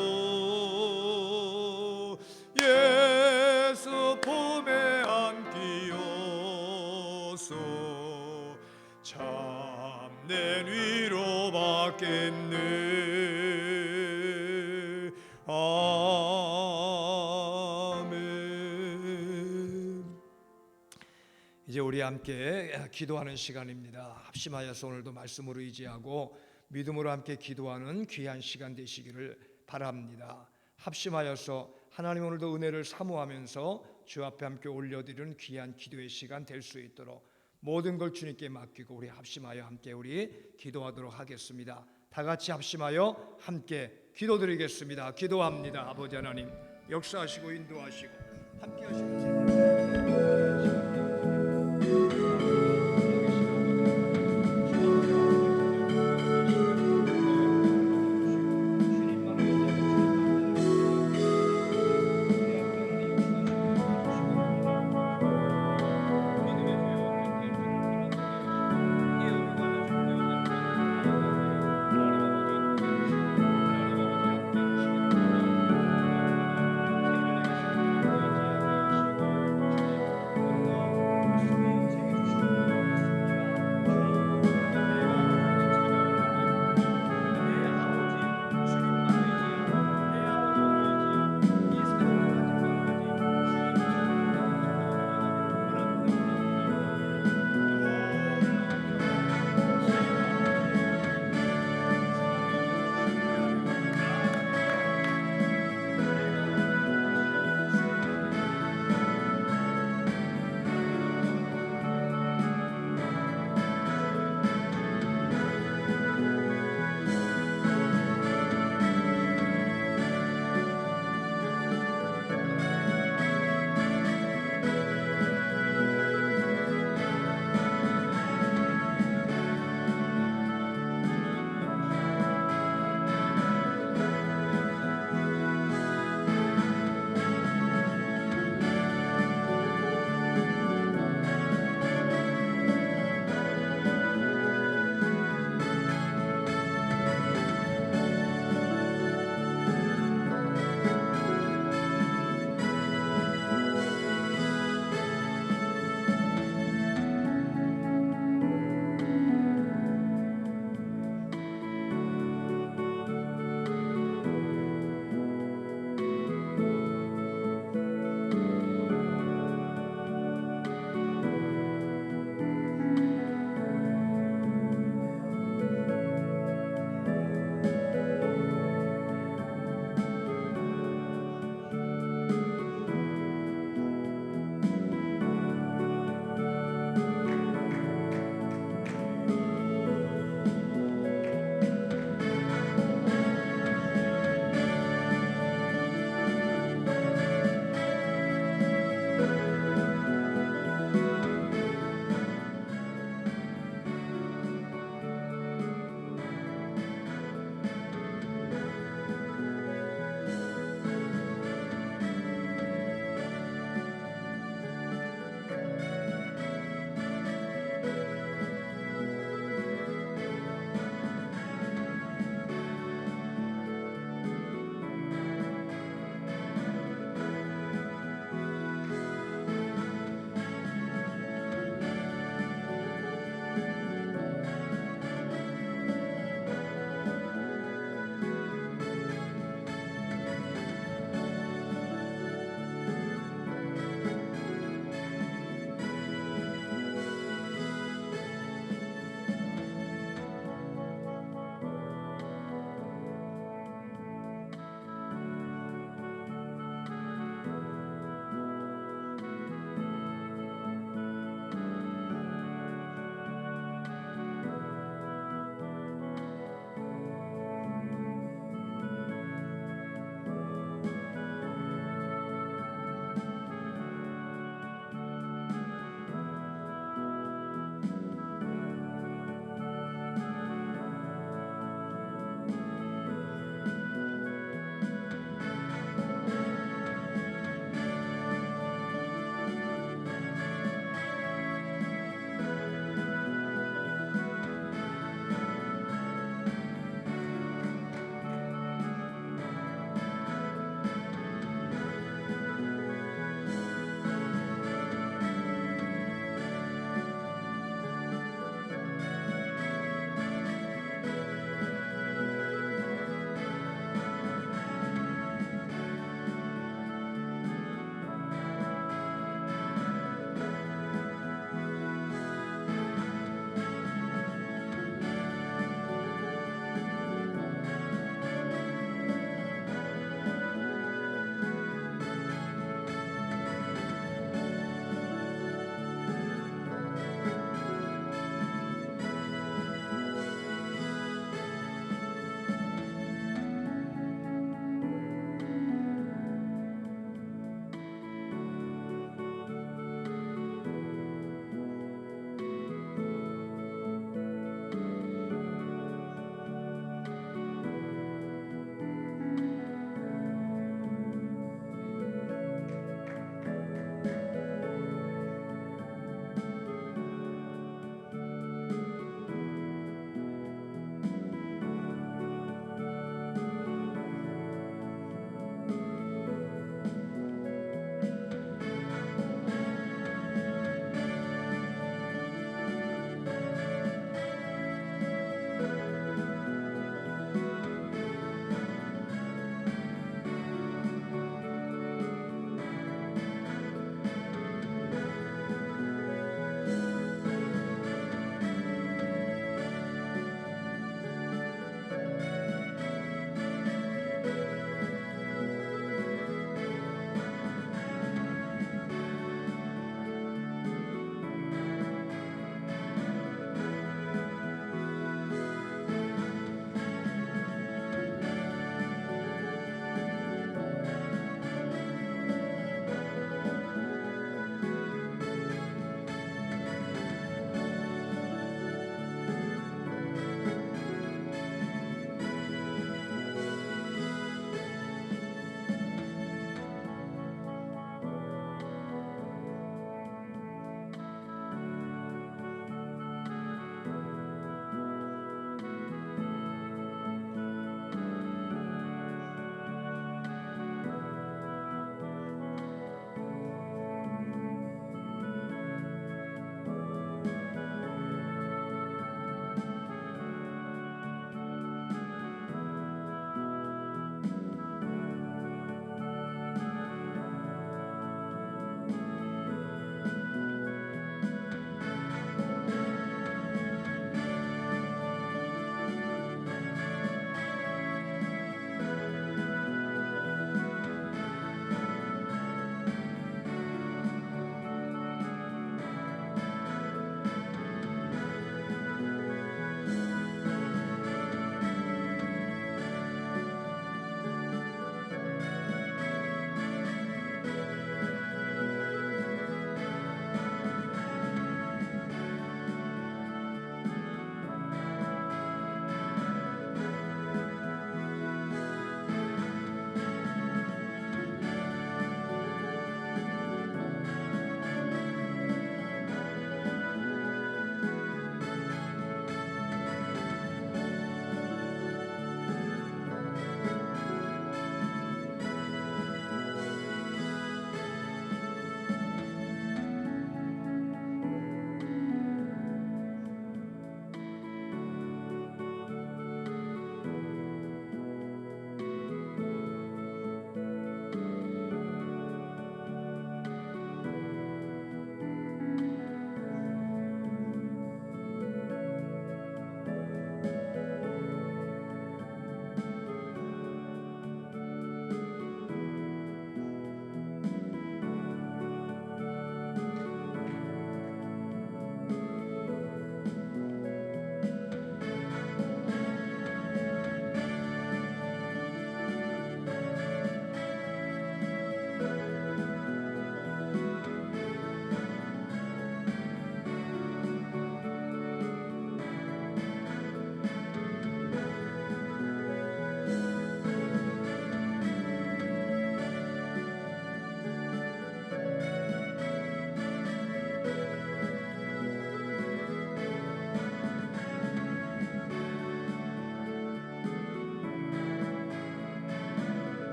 Speaker 3: 예수 품에 안기어서 참된 내 위로 받겠네. 아멘. 이제 우리 함께 기도하는 시간입니다. 합심하여서 오늘도 말씀으로 의지하고 믿음으로 함께 기도하는 귀한 시간 되시기를 바랍니다. 합심하여서 하나님 오늘도 은혜를 사모하면서 주 앞에 함께 올려드리는 귀한 기도의 시간 될 수 있도록 모든 걸 주님께 맡기고 우리 합심하여 함께 우리 기도하도록 하겠습니다. 다 같이 합심하여 함께 기도드리겠습니다. 기도합니다. 아버지 하나님 역사하시고 인도하시고 함께 하시는